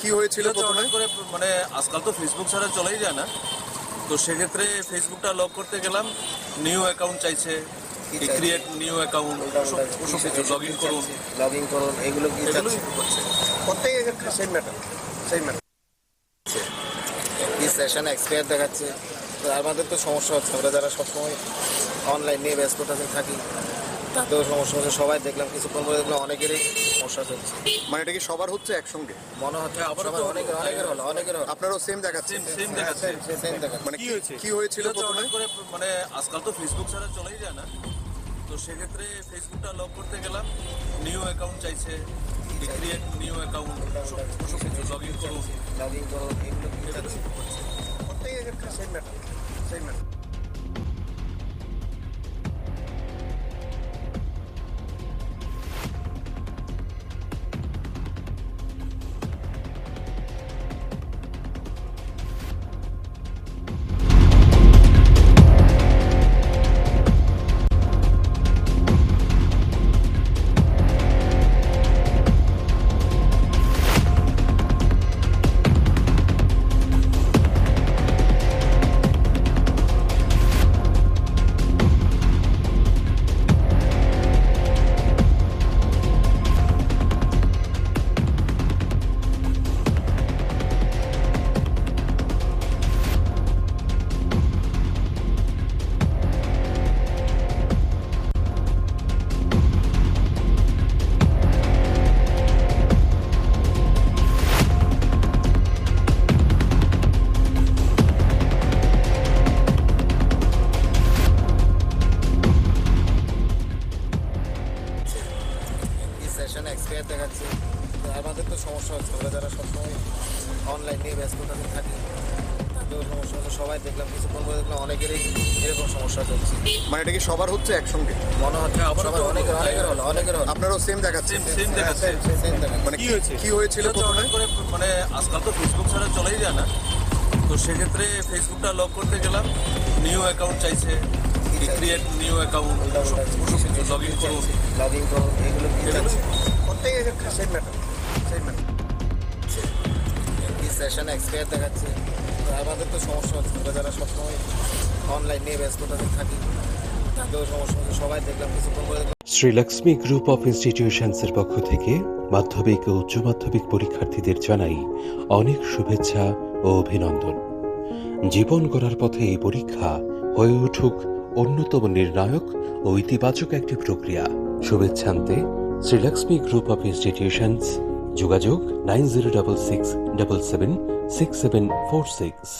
কি হয়েছিল প্রথমে? হঠাৎ করে মানে আজকাল তো ফেসবুক ছাড়া চলেই যায় না, তো সেক্ষেত্রে ফেসবুকটা লগ করতে গেলাম, নিউ অ্যাকাউন্ট চাইছে, ক্রিয়েট নিউ অ্যাকাউন্ট, ওসব কিছু লগ ইন করুন, এগুলো কি এগুলোই হচ্ছে। প্রত্যেকের ক্ষেত্রে সেম ম্যাটার। কি সেশন এক্সপায়ার দেখাচ্ছে, তো আমাদের তো সমস্যা হচ্ছে। আমরা যারা সবসময় অনলাইন নিয়ে ব্যস্ততাতে থাকি তাতেও সমস্যা হচ্ছে। সবাই দেখলাম কিছুক্ষণ পরে দেখলাম অনেকেরই সমস্যা চলছে। মানে এটা কি সবার হচ্ছে একসঙ্গে? মনে হচ্ছে আবার সবার তো অনেকের হলো। আপনারও সেম দেখাচ্ছে? সেম দেখাচ্ছে। সেম দেখাচ্ছে। মানে কি হয়েছিল প্রথমে? হঠাৎ করে মানে আজকাল তো ফেসবুক ছাড়া চলেই যায় না, তো সেক্ষেত্রে ফেসবুকটা লগ করতে গেলাম, নিউ অ্যাকাউন্ট চাইছে, ক্রিয়েট নিউ অ্যাকাউন্ট, ওসব কিছু লগ ইন করুন, এগুলো কি এগুলোই হচ্ছে। প্রত্যেকের ক্ষেত্রে সেম ম্যাটার। সেশন এক্সপায়ার দেখাচ্ছে, তো আমাদের তো সমস্যা হচ্ছে। আমরা যারা সবসময় অনলাইন নিয়ে ব্যস্ততাতে থাকি তাতেও সমস্যা হচ্ছে। সবাই দেখলাম কিছুক্ষণ পরে দেখলাম অনেকেরই এরকম সমস্যা চলছে। মানে এটা কি সবার হচ্ছে একসঙ্গে? মনে হচ্ছে আবার সবার তো অনেকের হলো। আপনারও সেম দেখাচ্ছে? সেম দেখাচ্ছে। সেম দেখাচ্ছে। মানে কি হয়েছিল প্রথমে? হঠাৎ করে মানে আজকাল তো ফেসবুক ছাড়া চলেই যায় না, তো সেক্ষেত্রে ফেসবুকটা লগ করতে গেলাম, নিউ অ্যাকাউন্ট চাইছে, ক্রিয়েট নিউ অ্যাকাউন্ট, ওসব কিছু লগ ইন করুন, এগুলো কি এগুলোই প্রত্যেকের ক্ষেত্রে সেম ম্যাটার। কি সেশন এক্সপায়ার দেখাচ্ছে, তো আমাদের তো সমস্যা হচ্ছে। আমরা যারা সবসময় অনলাইন নিয়ে ব্যস্ততাতে থাকি তাতেও সমস্যা হচ্ছে। সবাই দেখলাম কিছুক্ষণ পরে দেখলাম শ্রীলক্ষ্মী গ্রুপ অফ ইনস্টিটিউশনসের পক্ষ থেকে মাধ্যমিক ও উচ্চ মাধ্যমিক পরীক্ষার্থীদের জানাই অনেক শুভেচ্ছা ও অভিনন্দন। জীবন গড়ার পথে এই পরীক্ষা হয়ে উঠুক অন্যতম নির্ণায়ক ও ইতিবাচক একটি প্রক্রিয়া। শুভেচ্ছান্তে শ্রীলক্ষ্মী গ্রুপ অফ ইনস্টিটিউশনস, যোগাযোগ 9066776746।